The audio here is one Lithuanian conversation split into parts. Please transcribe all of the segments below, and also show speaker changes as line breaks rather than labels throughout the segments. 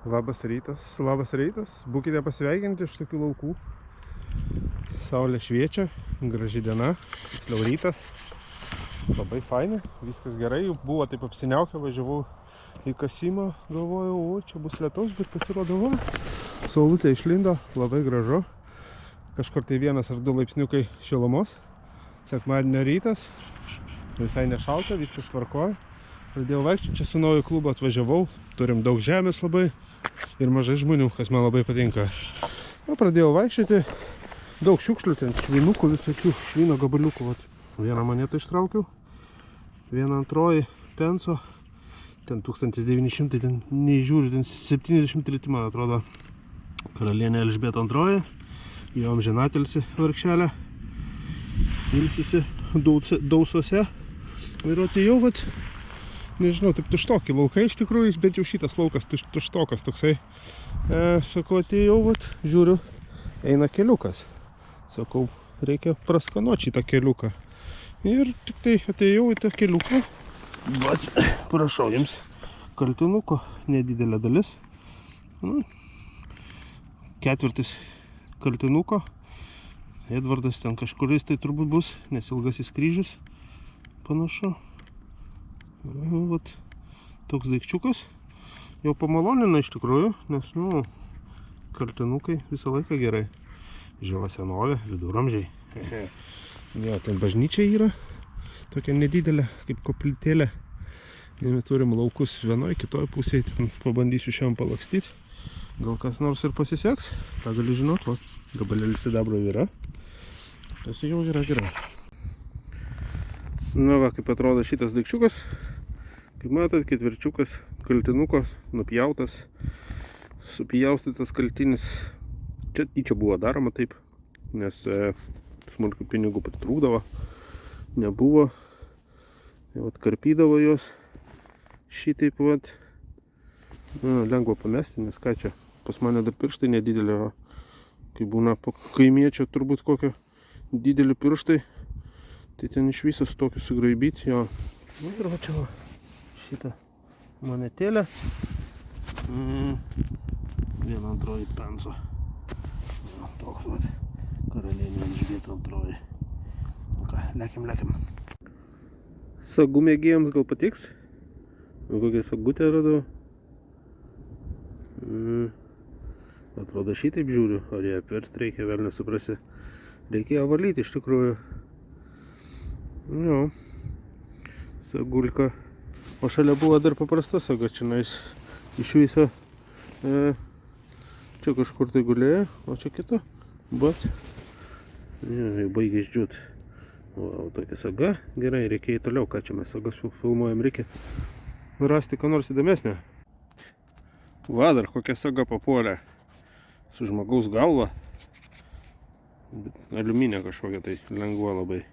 Labas rytas, būkite pasveikinti iš tokių laukų. Saulė šviečia, graži diena, tiksliau rytas. Labai faini, viskas gerai, buvo taip apsiniaukę, važiavau į kasimą, galvojau, o čia bus lietaus, bet pasirodo, saulutė išlindo, labai gražu. Kažkur tai 1 ar 2 laipsniukai šilumos. Sekmadienio rytas, visai nešalta, viskas tvarkoja. Pradėjau vaikščioti, čia su naujo klubo atvažiavau, turim daug žemės labai ir mažai žmonių, kas man labai patinka. Pradėjau vaikščioti, daug šiukšlių, ten švinukų visokių, švino gabaliukų. Vieną monetą ištraukiau, vieną antroji penso, ten 1900, ten neįžiūriu, ten 73, man atrodo, karalienė Elžbieta II, jo amžinatilsi vargšelė, ilsisi Dausuose. Ir atėjau, nežinau, taip tuštoki laukai iš tikrųjų, bet jau šitas laukas tuštokas toksai. Sakau, atėjau, žiūriu, eina keliukas. Sakau, reikia praskanuoti šitą keliuką. Ir tik tai atėjau į tą keliuką. Prašau jums, kaltinuko nedidelė dalis. 1/4 kaltinuko. Edvardas ten kažkuris tai turbūt bus, nes ilgasis kryžius panašu. Toks daikčiukas. Jau pamalonina iš tikrųjų, nes, kaltinukai visą laiką gerai. Žila senovė, viduramžiai. Jo, ten bažnyčia yra. Tokia nedidelė, kaip koplytėlė. Mes turim laukus vienoj, kitoj pusėje. Ten pabandysiu šiandien palakstyti. Gal kas nors ir pasiseks. Ką gali žinot, gabalėlis sidabro yra. Tas jau yra gerai. Kaip atrodo šitas daikčiukas. Kaip matot, 4 kaltinukos, nupjautas, supjaustytas kaltinis. Čia buvo daroma taip, nes smulkių pinigų pritrūkdavo, nebuvo. Karpydavo jos šitaip. Lengva pamesti, nes ką čia, pas mane dar pirštai nedidelė, kai būna po kaimiečio turbūt kokio didelį pirštai, tai ten iš viso su tokiu sugraibyti jo. Ir čia šitą monetėlę. 1/2 penso. Toks karalienė Elžbieta II. Lekiam. Sagų mėgėjams gal patiks? Kokią sagutę radau. Atrodo šitaip žiūriu, ar ją apverst reikia, vėl nesuprasi. Reikėjo valyti iš tikrųjų. Jo, sagulka. O šalia buvo dar paprasta saga, čia iš viso. Čia kažkur tai gulėjo, o čia kita. Jau baigė išdžiūt. Tokia saga. Gerai, reikia į toliau, ką čia mes sagas filmuojam, reikia rasti ką nors įdomesnio. Dar kokia saga papuolė su žmogaus galva. Aliuminė kažkokia tai lengva labai,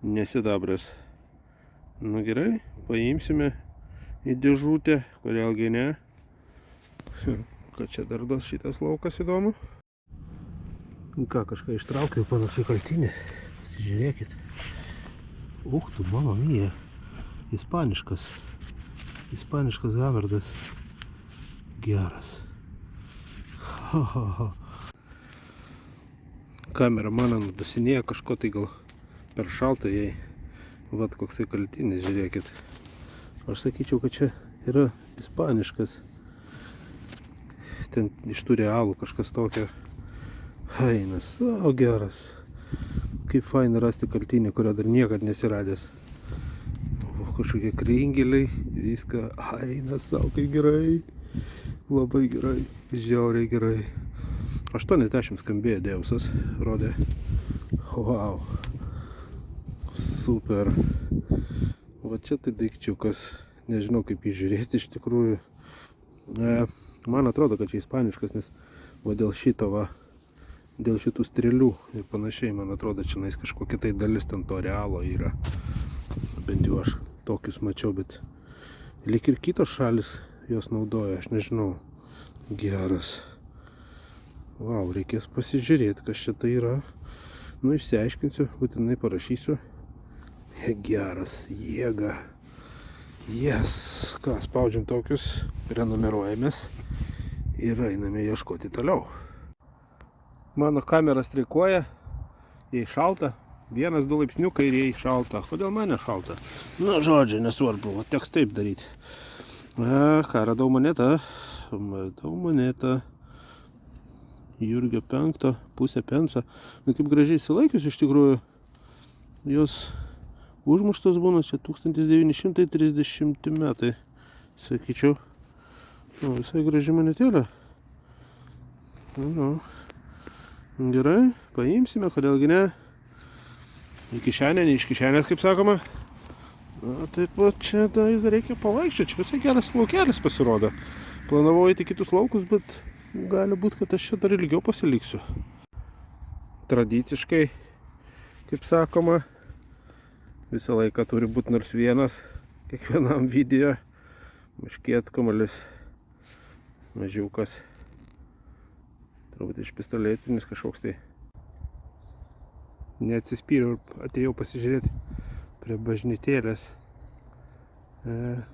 nesidabrės. Gerai, paimsime į dėžutę, kodėlgi ne. Kad čia dar duos šitas laukas įdomu. Kažką ištraukiau, panašiai kaltinį. Pasižiūrėkit. Tu mama mija. Ispaniškas haverdas. Geras. Kamera mano nudasinėja kažko, tai gal per šaltą jai. Koksai kaltinis, žiūrėkit. Aš sakyčiau, kad čia yra ispaniškas. Ten iš tų realų kažkas tokio. Hainas, geras. Kaip faina rasti kaltinį, kurio dar niekad nesiradęs. Kažkokie kringeliai, viską. Hainas, kaip gerai. Labai gerai, žiauriai gerai. 80 skambėjo Deusas, rodė. Wow. Super. Čia tai daikčiukas. Nežinau, kaip jį žiūrėti iš tikrųjų. Man atrodo, kad čia ispaniškas, nes dėl šito, dėl šitų strėlių ir panašiai, man atrodo, čia kažkokia tai dalis ten to realo yra. Bent jau aš tokius mačiau, bet lyg ir kitos šalis jos naudoja, aš nežinau. Geras. Reikės pasižiūrėti, kas čia tai yra. Išsiaiškinsiu, būtinai parašysiu. Geras, jėga. Ką, spaudžiam tokius, prenumeruojamės. Ir einame ieškoti toliau. Mano kamera streikuoja, jei šalta. 1-2 laipsnių kairieji šalta. Kodėl mane šalta? Nu, žodžiai, nesvarbu, teks taip daryti. Ką, radau monetą. Jurgio 5, pusę penso. Nu, kaip gražiai įsilaikius iš tikrųjų. Jos užmuštos būna čia 1930 metai, sakyčiau. Nu, visai graži monetėlė. Nu. Gerai, paimsime, kodėlgi ne. Į kišenę, ne iš kišenės, kaip sakoma. Na, taip pat čia dar reikia pavaikščioti. Čia visai geras laukelis pasirodo. Planavau eiti kitus laukus, bet gali būti, kad aš čia dar ilgiau pasiliksiu. Tradiciškai, kaip sakoma, visą laiką turi būti nors vienas kiekvienam video. Muškietkamuolis, mažiukas. Turbūt iš pistoletinis kažkoks tai. Neatsispyriau, atėjau pasižiūrėti prie bažnytėlės.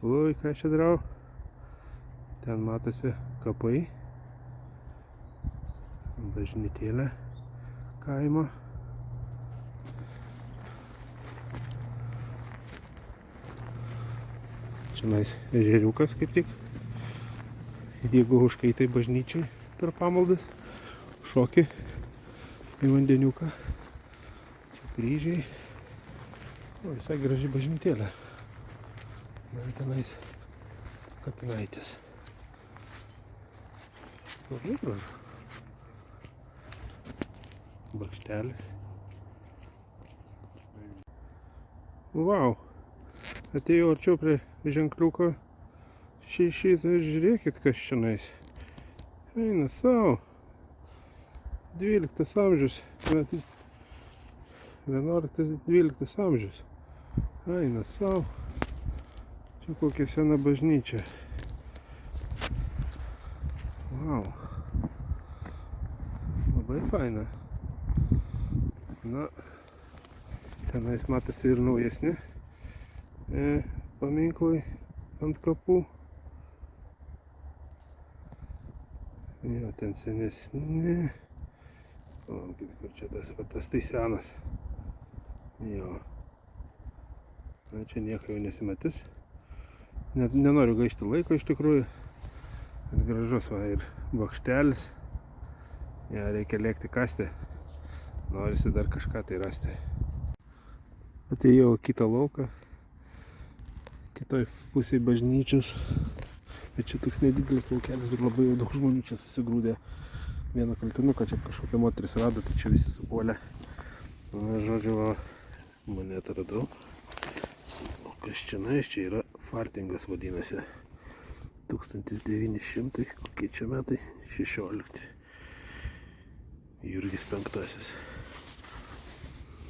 Ui, ką čia darau? Ten matosi kapai. Bažnytėlė kaimo. Čia ežeriukas kaip tik. Jeigu užkaitai bažnyčiai per pamaldas, šoki į vandeniuką. Kryžiai. O, visai graži bažnytėlė. Man tenais kapinaitės. Labai gražu. Bakštelis. Vau. Atėjau arčiau prie ženkliuko. Šitą žiūrėkit, kas čionais. Eina savo. 12 amžius. 11-12 amžius. Eina savo. Čia kokia sena bažnyčia. Vau. Labai faina. Na, tenais matosi ir naujesni paminklai ant kapų. Jo, ten senesni. Palaukit, kur čia tas tai senas. Jo. Na, čia nieko jau nesimatys. Net nenoriu gaišti laiko iš tikrųjų. Bet gražus va ir bakštelis. Ja, reikia lėkti kasti. Norisi dar kažką tai rasti. Atėjau kitą lauką. Kitoj pusėje bažnyčios. Bet čia toks nedidelis laukelis, bet labai jau daug žmonių čia susigrūdė. Vieną kaltinuką čia kažkokia moteris rado, tai čia visi supuolė. Na, žodžiu, va, monetą radau. O kas čionais, čia yra fartingas vadinasi. 1900, kokie čia metai? 16. Jurgis 5.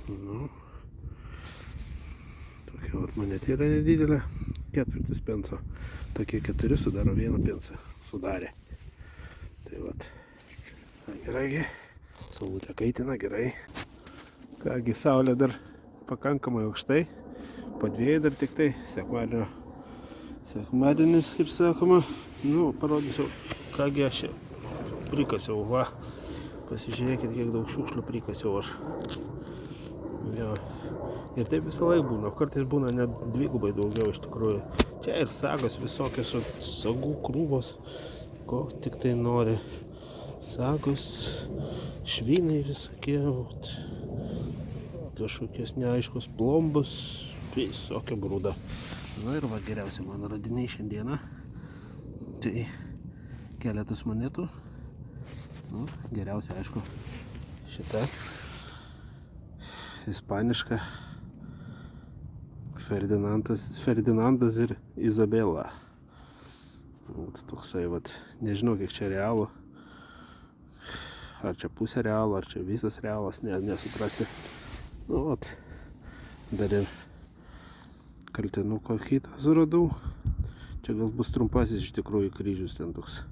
Nu, tokia vat monetėlė nedidelė. 4 penso. Tokie 4 sudaro 1 pensą. Sudarė. Tai vat. Gerai. Saulutė kaitina, gerai. Kągi, saulė dar pakankamai aukštai. Po 2 dar tik tai. Sekmadienis, kaip sakoma. Nu, parodysiu, kągi aš prikasiau. Va. Pasižiūrėkit, kiek daug šiukšlių prikasiau aš. Jo. Ir taip visą laiką būna. Kartais būna net 2 daugiau iš tikrųjų. Čia ir sagos visokios, sagų krūvos. Ko tik tai nori. Sagos, švinai visokie. Kažkokios neaiškos plombos. Visokia grūda. Na ir va, geriausia mano radiniai šiandieną. Tai keletas monetų. Nu, geriausia, aišku, šita ispaniška Ferdinandas ir Izabela. Toksai, vat, nežinau, kiek čia realų. Ar čia pusė realų, ar čia visas realas, nesuprasi. Nu, vat, dar ir kaltinuko kitą suradau. Čia gal bus trumpasis iš tikrųjų kryžius ten toks.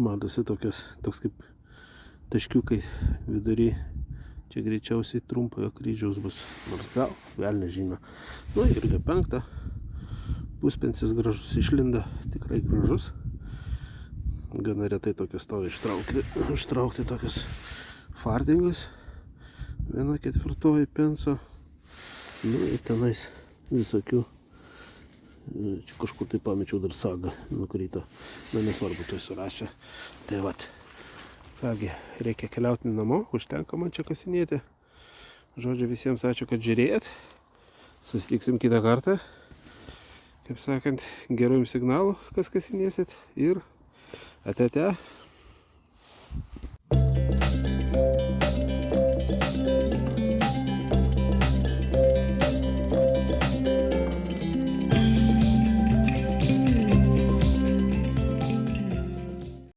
Matosi toks kaip taškiukai vidury. Čia greičiausiai trumpojo kryžiaus bus. Nors gal, vėl nežino. Nu, irgi 5. Puspensis gražus išlinda. Tikrai gražus.
Gana retai tokius stovi ištraukti tokius fardingus. 1/4 penso. Nu ir tenais visokių. Čia kažkur tai pamečiau dar sagą nukrito. Na nesvarbu, tai surasiu. Tai vat. Kągi, reikia keliauti namo, užtenka man čia kasinėti. Žodžiu, visiems ačiū, kad žiūrėjot. Susitiksim kitą kartą. Kaip sakant, gerų jums signalų, kas kasinėsit. Ir ate.